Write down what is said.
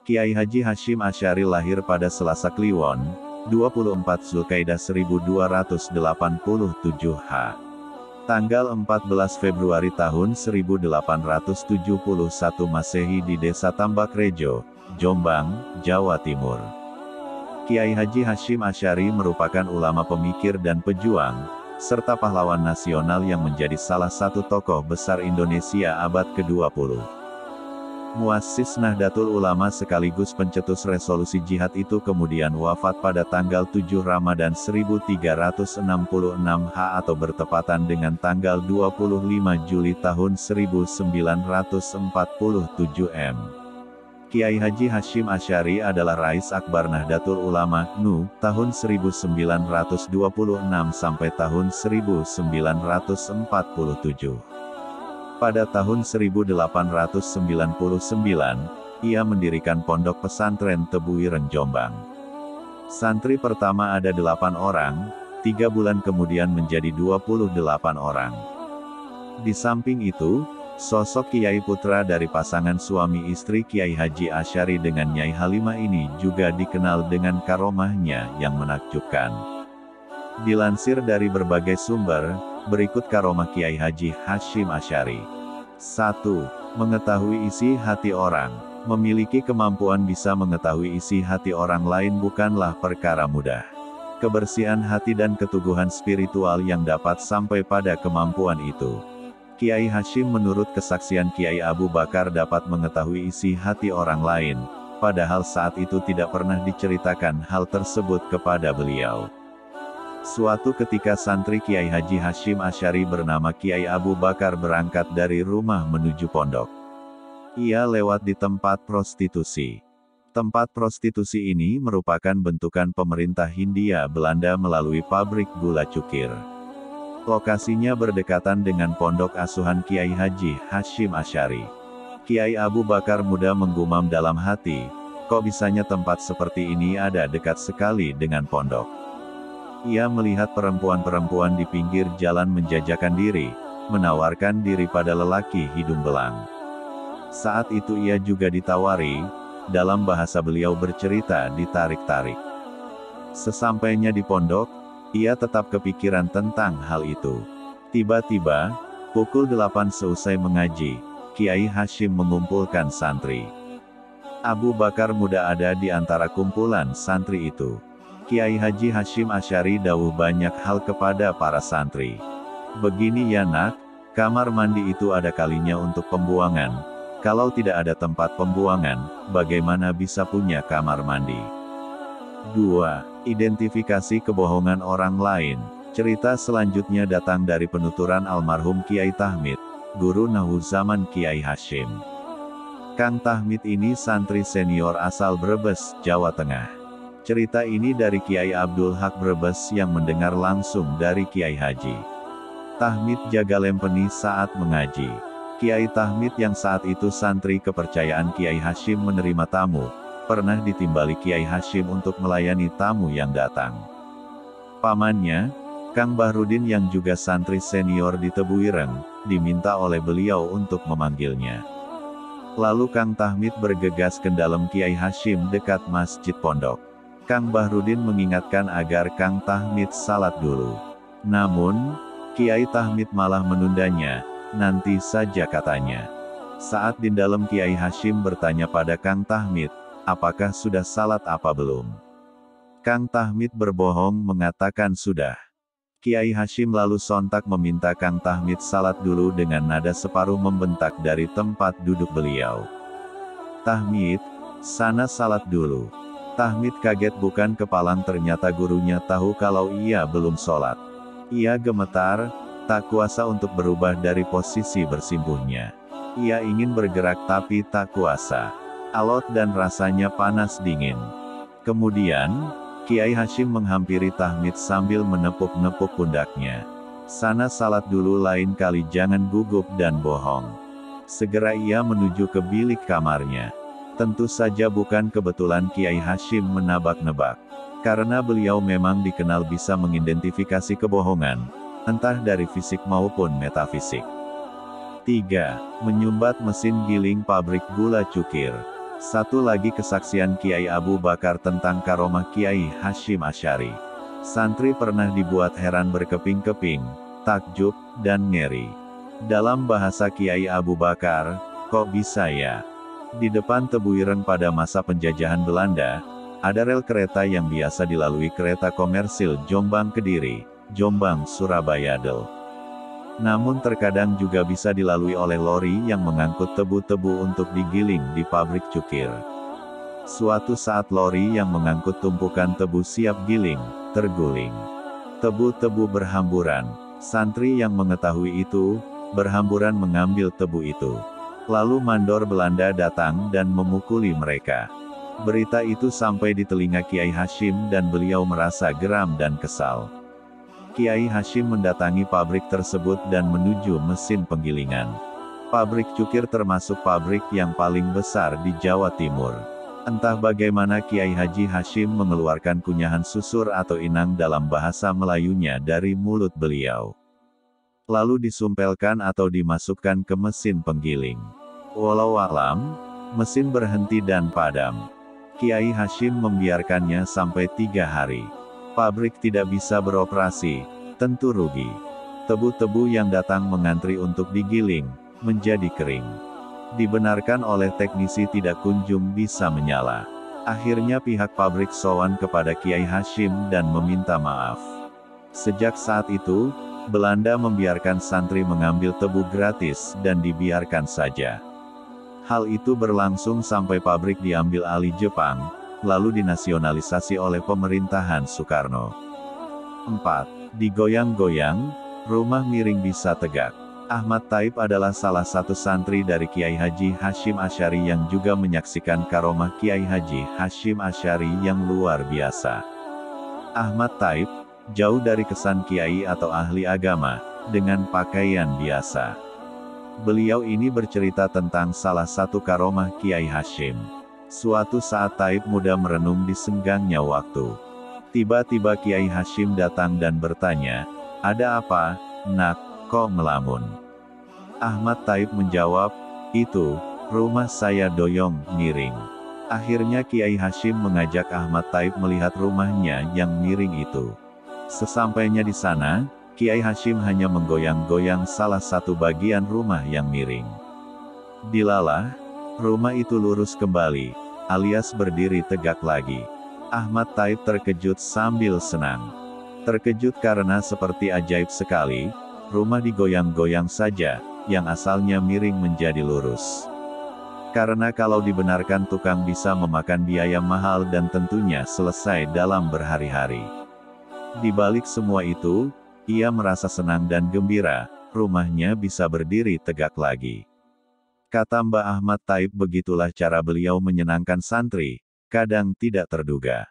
Kiai Haji Hasyim Asy'ari lahir pada Selasa Kliwon, 24 Zulkaidah 1287 H. Tanggal 14 Februari tahun 1871 Masehi di Desa Tambakrejo, Jombang, Jawa Timur. Kiai Haji Hasyim Asy'ari merupakan ulama pemikir dan pejuang, serta pahlawan nasional yang menjadi salah satu tokoh besar Indonesia abad ke-20. Muassis Nahdlatul Ulama sekaligus pencetus resolusi jihad itu kemudian wafat pada tanggal 7 Ramadan 1366 H atau bertepatan dengan tanggal 25 Juli tahun 1947 M. Kiai Haji Hasyim Asy'ari adalah Rais Akbar Nahdlatul Ulama, NU, tahun 1926 sampai tahun 1947. Pada tahun 1899, ia mendirikan pondok pesantren Tebu Ireng Jombang. Santri pertama ada 8 orang, 3 bulan kemudian menjadi 28 orang. Di samping itu, sosok Kiai putra dari pasangan suami istri Kiai Haji Asy'ari dengan Nyai Halimah ini juga dikenal dengan karomahnya yang menakjubkan. Dilansir dari berbagai sumber, berikut karomah Kiai Haji Hasyim Asy'ari. 1. Mengetahui isi hati orang. Memiliki kemampuan bisa mengetahui isi hati orang lain bukanlah perkara mudah. Kebersihan hati dan keteguhan spiritual yang dapat sampai pada kemampuan itu. Kiai Hasyim menurut kesaksian Kiai Abu Bakar dapat mengetahui isi hati orang lain, padahal saat itu tidak pernah diceritakan hal tersebut kepada beliau. Suatu ketika santri Kiai Haji Hasyim Asy'ari bernama Kiai Abu Bakar berangkat dari rumah menuju pondok. Ia lewat di tempat prostitusi. Tempat prostitusi ini merupakan bentukan pemerintah Hindia Belanda melalui pabrik gula cukir. Lokasinya berdekatan dengan pondok asuhan Kiai Haji Hasyim Asy'ari. Kiai Abu Bakar muda menggumam dalam hati, kok bisanya tempat seperti ini ada dekat sekali dengan pondok. Ia melihat perempuan-perempuan di pinggir jalan menjajakan diri, menawarkan diri pada lelaki hidung belang. Saat itu ia juga ditawari, dalam bahasa beliau bercerita ditarik-tarik. Sesampainya di pondok, ia tetap kepikiran tentang hal itu. Tiba-tiba, pukul 8 seusai mengaji, Kiai Hasyim mengumpulkan santri. Abu Bakar muda ada di antara kumpulan santri itu. Kiai Haji Hasyim Asy'ari dawuh banyak hal kepada para santri. Begini ya nak, kamar mandi itu ada kalinya untuk pembuangan. Kalau tidak ada tempat pembuangan, bagaimana bisa punya kamar mandi? 2. Identifikasi kebohongan orang lain. Cerita selanjutnya datang dari penuturan almarhum Kiai Tahmid, guru Nahwu zaman Kiai Hasyim. Kang Tahmid ini santri senior asal Brebes, Jawa Tengah. Cerita ini dari Kiai Abdul Haq Brebes yang mendengar langsung dari Kiai Haji Tahmid Jagalempeni saat mengaji. Kiai Tahmid yang saat itu santri kepercayaan Kiai Hasyim menerima tamu, pernah ditimbali Kiai Hasyim untuk melayani tamu yang datang. Pamannya, Kang Bahrudin yang juga santri senior di Tebu Ireng, diminta oleh beliau untuk memanggilnya. Lalu Kang Tahmid bergegas ke dalam Kiai Hasyim dekat masjid pondok. Kang Bahrudin mengingatkan agar Kang Tahmid salat dulu. Namun, Kiai Tahmid malah menundanya, nanti saja katanya. Saat di dalam Kiai Hasyim bertanya pada Kang Tahmid, apakah sudah salat apa belum? Kang Tahmid berbohong mengatakan sudah. Kiai Hasyim lalu sontak meminta Kang Tahmid salat dulu dengan nada separuh membentak dari tempat duduk beliau. Tahmid, sana salat dulu. Tahmid kaget bukan kepalang ternyata gurunya tahu kalau ia belum sholat. Ia gemetar, tak kuasa untuk berubah dari posisi bersimpuhnya. Ia ingin bergerak tapi tak kuasa. Alot dan rasanya panas dingin. Kemudian, Kiai Hasyim menghampiri Tahmid sambil menepuk-nepuk pundaknya. Sana salat dulu lain kali jangan gugup dan bohong. Segera ia menuju ke bilik kamarnya. Tentu saja bukan kebetulan Kiai Hasyim menebak-nebak. Karena beliau memang dikenal bisa mengidentifikasi kebohongan, entah dari fisik maupun metafisik. 3. Menyumbat mesin giling pabrik gula cukir. Satu lagi kesaksian Kiai Abu Bakar tentang karomah Kiai Hasyim Asy'ari. Santri pernah dibuat heran berkeping-keping, takjub, dan ngeri. Dalam bahasa Kiai Abu Bakar, kok bisa ya? Di depan Tebu Ireng pada masa penjajahan Belanda, ada rel kereta yang biasa dilalui kereta komersil Jombang-Kediri, Jombang-Surabaya-Del. Namun terkadang juga bisa dilalui oleh lori yang mengangkut tebu-tebu untuk digiling di pabrik cukir. Suatu saat lori yang mengangkut tumpukan tebu siap giling, terguling. Tebu-tebu berhamburan. Santri yang mengetahui itu, berhamburan mengambil tebu itu. Lalu mandor Belanda datang dan memukuli mereka. Berita itu sampai di telinga Kiai Hasyim dan beliau merasa geram dan kesal. Kiai Hasyim mendatangi pabrik tersebut dan menuju mesin penggilingan. Pabrik cukir termasuk pabrik yang paling besar di Jawa Timur. Entah bagaimana Kiai Haji Hasyim mengeluarkan kunyahan susur atau inang dalam bahasa Melayunya dari mulut beliau. Lalu disumpelkan atau dimasukkan ke mesin penggiling. Walau alam, mesin berhenti dan padam. Kiai Hasyim membiarkannya sampai 3 hari. Pabrik tidak bisa beroperasi, tentu rugi. Tebu-tebu yang datang mengantri untuk digiling, menjadi kering. Dibenarkan oleh teknisi tidak kunjung bisa menyala. Akhirnya pihak pabrik sowan kepada Kiai Hasyim dan meminta maaf. Sejak saat itu, Belanda membiarkan santri mengambil tebu gratis dan dibiarkan saja. Hal itu berlangsung sampai pabrik diambil alih Jepang, lalu dinasionalisasi oleh pemerintahan Soekarno. 4. Digoyang-goyang, rumah miring bisa tegak. Ahmad Thaib adalah salah satu santri dari Kiai Haji Hasyim Asy'ari yang juga menyaksikan karomah Kiai Haji Hasyim Asy'ari yang luar biasa. Ahmad Thaib, jauh dari kesan kiai atau ahli agama, dengan pakaian biasa. Beliau ini bercerita tentang salah satu karomah Kiai Hasyim. Suatu saat Thaib muda merenung di senggangnya waktu. Tiba-tiba Kiai Hasyim datang dan bertanya, "Ada apa, nak, kok melamun?" Ahmad Thaib menjawab, "Itu, rumah saya doyong, miring." Akhirnya Kiai Hasyim mengajak Ahmad Thaib melihat rumahnya yang miring itu. Sesampainya di sana, Kiai Hasyim hanya menggoyang-goyang salah satu bagian rumah yang miring. Dilalah, rumah itu lurus kembali, alias berdiri tegak lagi. Ahmad Thaib terkejut sambil senang. Terkejut karena seperti ajaib sekali, rumah digoyang-goyang saja, yang asalnya miring menjadi lurus. Karena kalau dibenarkan tukang bisa memakan biaya mahal dan tentunya selesai dalam berhari-hari. Di balik semua itu, ia merasa senang dan gembira, rumahnya bisa berdiri tegak lagi. Kata Mbah Ahmad Thaib, begitulah cara beliau menyenangkan santri, kadang tidak terduga.